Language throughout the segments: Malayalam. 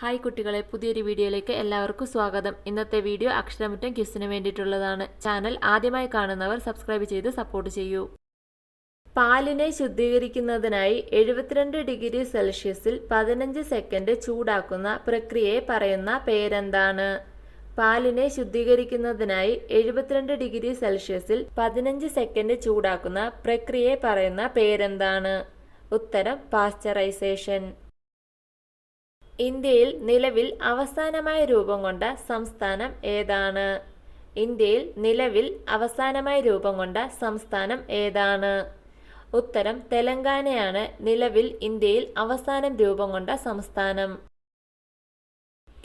ഹായ് കുട്ടികളെ, പുതിയൊരു വീഡിയോയിലേക്ക് എല്ലാവർക്കും സ്വാഗതം. ഇന്നത്തെ വീഡിയോ അക്ഷരമുറ്റം ക്വിസിന് വേണ്ടിയിട്ടുള്ളതാണ്. ചാനൽ ആദ്യമായി കാണുന്നവർ സബ്സ്ക്രൈബ് ചെയ്ത് സപ്പോർട്ട് ചെയ്യൂ. പാലിനെ ശുദ്ധീകരിക്കുന്നതിനായി 72 ഡിഗ്രി സെൽഷ്യസിൽ 15 സെക്കൻഡ് ചൂടാക്കുന്ന പ്രക്രിയയെ പറയുന്ന പേരെന്താണ്? പാലിനെ ശുദ്ധീകരിക്കുന്നതിനായി 72 ഡിഗ്രി സെൽഷ്യസിൽ 15 സെക്കൻഡ് ചൂടാക്കുന്ന പ്രക്രിയയെ പറയുന്ന പേരെന്താണ്? ഉത്തരം പാസ്ചറൈസേഷൻ. ഇന്ത്യയിൽ നിലവിൽ അവസാനമായി രൂപം കൊണ്ട സംസ്ഥാനം ഏതാണ്? ഇന്ത്യയിൽ നിലവിൽ അവസാനമായി രൂപം കൊണ്ട സംസ്ഥാനം ഏതാണ്? ഉത്തരം തെലങ്കാനയാണ് നിലവിൽ ഇന്ത്യയിൽ അവസാനം രൂപം കൊണ്ട സംസ്ഥാനം.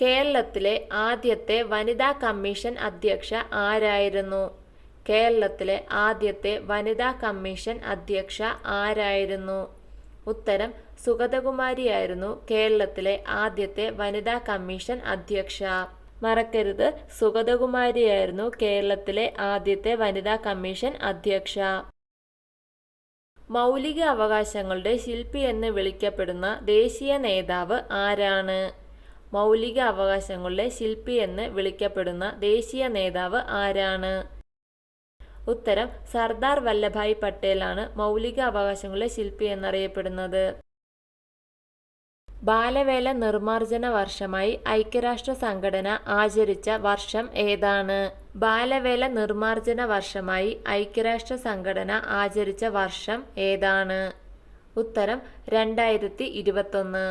കേരളത്തിലെ ആദ്യത്തെ വനിതാ കമ്മീഷൻ അധ്യക്ഷ ആരായിരുന്നു? കേരളത്തിലെ ആദ്യത്തെ വനിതാ കമ്മീഷൻ അധ്യക്ഷ ആരായിരുന്നു? ഉത്തരം സുഗതകുമാരിയായിരുന്നു കേരളത്തിലെ ആദ്യത്തെ വനിതാ കമ്മീഷൻ അധ്യക്ഷ. മറക്കരുത്, സുഗതകുമാരിയായിരുന്നു കേരളത്തിലെ ആദ്യത്തെ വനിതാ കമ്മീഷൻ അധ്യക്ഷ. മൗലിക അവകാശങ്ങളുടെ ശില്പി എന്ന് വിളിക്കപ്പെടുന്ന ദേശീയ നേതാവ് ആരാണ്? മൗലിക അവകാശങ്ങളുടെ ശില്പി എന്ന് വിളിക്കപ്പെടുന്ന ദേശീയ നേതാവ് ആരാണ്? ഉത്തരം സർദാർ വല്ലഭായ് പട്ടേലാണ് മൗലിക അവകാശങ്ങളുടെ ശില്പി എന്നറിയപ്പെടുന്നത്. ബാലവേല നിർമ്മാർജ്ജന വർഷമായി ഐക്യരാഷ്ട്ര സംഘടന ആചരിച്ച വർഷം ഏതാണ്? ബാലവേല നിർമ്മാർജ്ജന വർഷമായി ഐക്യരാഷ്ട്ര സംഘടന ആചരിച്ച വർഷം ഏതാണ്? ഉത്തരം 2021.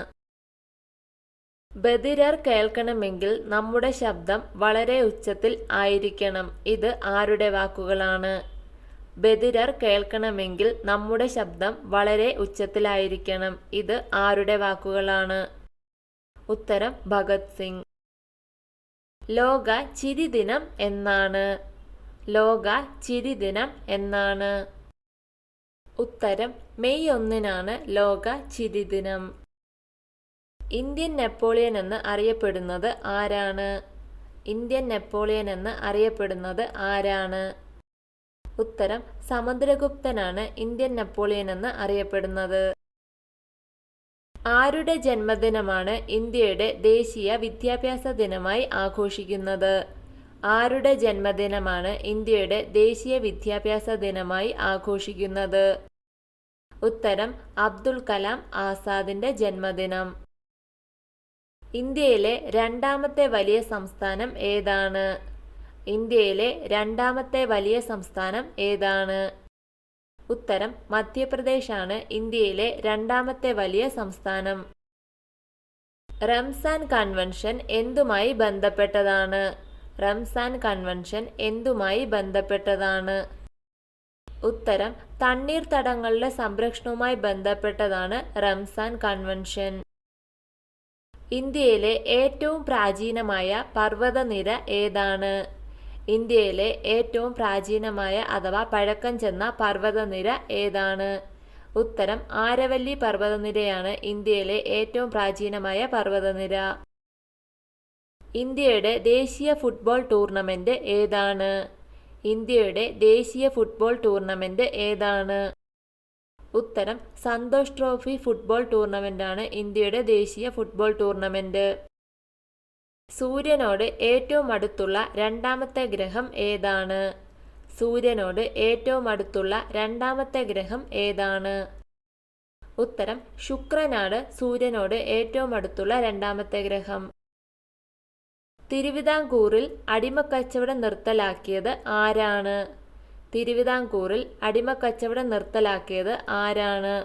ബധിരർ കേൾക്കണമെങ്കിൽ നമ്മുടെ ശബ്ദം വളരെ ഉച്ചത്തിൽ ആയിരിക്കണം. ഇത് ആരുടെ വാക്കുകളാണ്? ബധിരർ കേൾക്കണമെങ്കിൽ നമ്മുടെ ശബ്ദം വളരെ ഉച്ചത്തിലായിരിക്കണം. ഇത് ആരുടെ വാക്കുകളാണ്? ഉത്തരം ഭഗത് സിംഗ്. ലോക ചിരി ദിനം എന്നാണ്? ലോക ചിരി ദിനം എന്നാണ്? ഉത്തരം മെയ് 1 ലോക ചിരി ദിനം. ഇന്ത്യൻ നെപ്പോളിയൻ എന്ന് അറിയപ്പെടുന്നത് ആരാണ്? ഇന്ത്യൻ നെപ്പോളിയൻ എന്ന് അറിയപ്പെടുന്നത് ആരാണ്? ഉത്തരം സമുദ്രഗുപ്തനാണ് ഇന്ത്യൻ നെപ്പോളിയൻ എന്ന് അറിയപ്പെടുന്നത്. ആരുടെ ജന്മദിനമാണ് ഇന്ത്യയുടെ ദേശീയ വിദ്യാഭ്യാസ ദിനമായി ആഘോഷിക്കുന്നത്? ആരുടെ ജന്മദിനമാണ് ഇന്ത്യയുടെ ദേശീയ വിദ്യാഭ്യാസ ദിനമായി ആഘോഷിക്കുന്നത്? ഉത്തരം അബ്ദുൽ കലാം ആസാദിന്റെ ജന്മദിനം. ഇന്ത്യയിലെ രണ്ടാമത്തെ വലിയ സംസ്ഥാനം ഏതാണ്? ഇന്ത്യയിലെ രണ്ടാമത്തെ വലിയ സംസ്ഥാനം ഏതാണ്? ഉത്തരം മധ്യപ്രദേശാണ് ഇന്ത്യയിലെ രണ്ടാമത്തെ വലിയ സംസ്ഥാനം. റംസാൻ കൺവെൻഷൻ എന്തുമായി ബന്ധപ്പെട്ടതാണ്? റംസാൻ കൺവെൻഷൻ എന്തുമായി ബന്ധപ്പെട്ടതാണ്? ഉത്തരം തണ്ണീർത്തടങ്ങളുടെ സംരക്ഷണവുമായി ബന്ധപ്പെട്ടതാണ് റംസാൻ കൺവെൻഷൻ. ഇന്ത്യയിലെ ഏറ്റവും പ്രാചീനമായ പർവ്വതനിര ഏതാണ്? ഇന്ത്യയിലെ ഏറ്റവും പ്രാചീനമായ അഥവാ പഴക്കം ചെന്ന പർവ്വതനിര ഏതാണ്? ഉത്തരം ആരവല്ലി പർവ്വതനിരയാണ് ഇന്ത്യയിലെ ഏറ്റവും പ്രാചീനമായ പർവ്വതനിര. ഇന്ത്യയുടെ ദേശീയ ഫുട്ബോൾ ടൂർണമെന്റ് ഏതാണ്? ഇന്ത്യയുടെ ദേശീയ ഫുട്ബോൾ ടൂർണമെന്റ് ഏതാണ്? ഉത്തരം സന്തോഷ് ട്രോഫി ഫുട്ബോൾ ടൂർണമെന്റാണ് ഇന്ത്യയുടെ ദേശീയ ഫുട്ബോൾ ടൂർണമെന്റ്. സൂര്യനോട് ഏറ്റവും അടുത്തുള്ള രണ്ടാമത്തെ ഗ്രഹം ഏതാണ്? സൂര്യനോട് ഏറ്റവും അടുത്തുള്ള രണ്ടാമത്തെ ഗ്രഹം ഏതാണ്? ഉത്തരം ശുക്രനാണ് സൂര്യനോട് ഏറ്റവും അടുത്തുള്ള രണ്ടാമത്തെ ഗ്രഹം. തിരുവിതാംകൂറിൽ അടിമക്കച്ചവടം നിർത്തലാക്കിയത് ആരാണ്? തിരുവിതാംകൂറിൽ അടിമക്കച്ചവടം നിർത്തലാക്കിയത് ആരാണ്?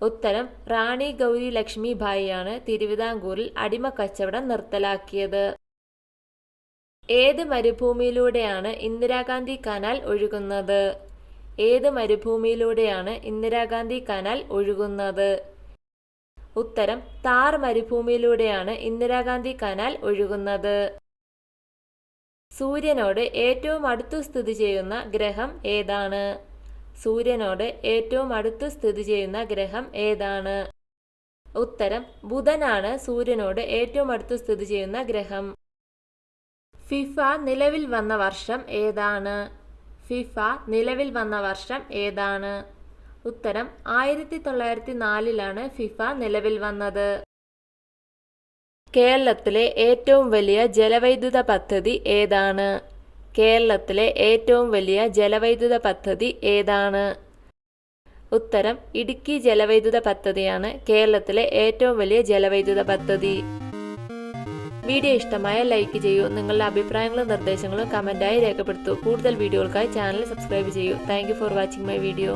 ഉത്തരം റാണി ഗൗരി ലക്ഷ്മി ഭായിയാണ് തിരുവിതാംകൂറിൽ അടിമക്കച്ചവടം നിർത്തലാക്കിയത്. ഏത് മരുഭൂമിയിലൂടെയാണ് ഇന്ദിരാഗാന്ധി കനാൽ ഒഴുകുന്നത്? ഏത് മരുഭൂമിയിലൂടെയാണ് ഇന്ദിരാഗാന്ധി കനാൽ ഒഴുകുന്നത്? ഉത്തരം താർ മരുഭൂമിയിലൂടെയാണ് ഇന്ദിരാഗാന്ധി കനാൽ ഒഴുകുന്നത്. സൂര്യനോട് ഏറ്റവും അടുത്തു സ്ഥിതി ചെയ്യുന്ന ഗ്രഹം ഏതാണ്? സൂര്യനോട് ഏറ്റവും അടുത്ത് സ്ഥിതി ചെയ്യുന്ന ഗ്രഹം ഏതാണ്? ഉത്തരം ബുധനാണ് സൂര്യനോട് ഏറ്റവും അടുത്ത് സ്ഥിതി ചെയ്യുന്ന ഗ്രഹം. ഫിഫ നിലവിൽ വന്ന വർഷം ഏതാണ്? ഫിഫ നിലവിൽ വന്ന വർഷം ഏതാണ്? ഉത്തരം 1904 ഫിഫ നിലവിൽ വന്നത്. കേരളത്തിലെ ഏറ്റവും വലിയ ജലവൈദ്യുത പദ്ധതി ഏതാണ്? കേരളത്തിലെ ഏറ്റവും വലിയ ജലവൈദ്യുത പദ്ധതി ഏതാണ്? ഉത്തരം ഇടുക്കി ജലവൈദ്യുത പദ്ധതിയാണ് കേരളത്തിലെ ഏറ്റവും വലിയ ജലവൈദ്യുത പദ്ധതി. വീഡിയോ ഇഷ്ടമായ ലൈക്ക് ചെയ്യൂ. നിങ്ങളുടെ അഭിപ്രായങ്ങളും നിർദ്ദേശങ്ങളും കമന്റായി രേഖപ്പെടുത്തൂ. കൂടുതൽ വീഡിയോകൾക്കായി ചാനൽ സബ്സ്ക്രൈബ് ചെയ്യൂ. Thank you for watching my video.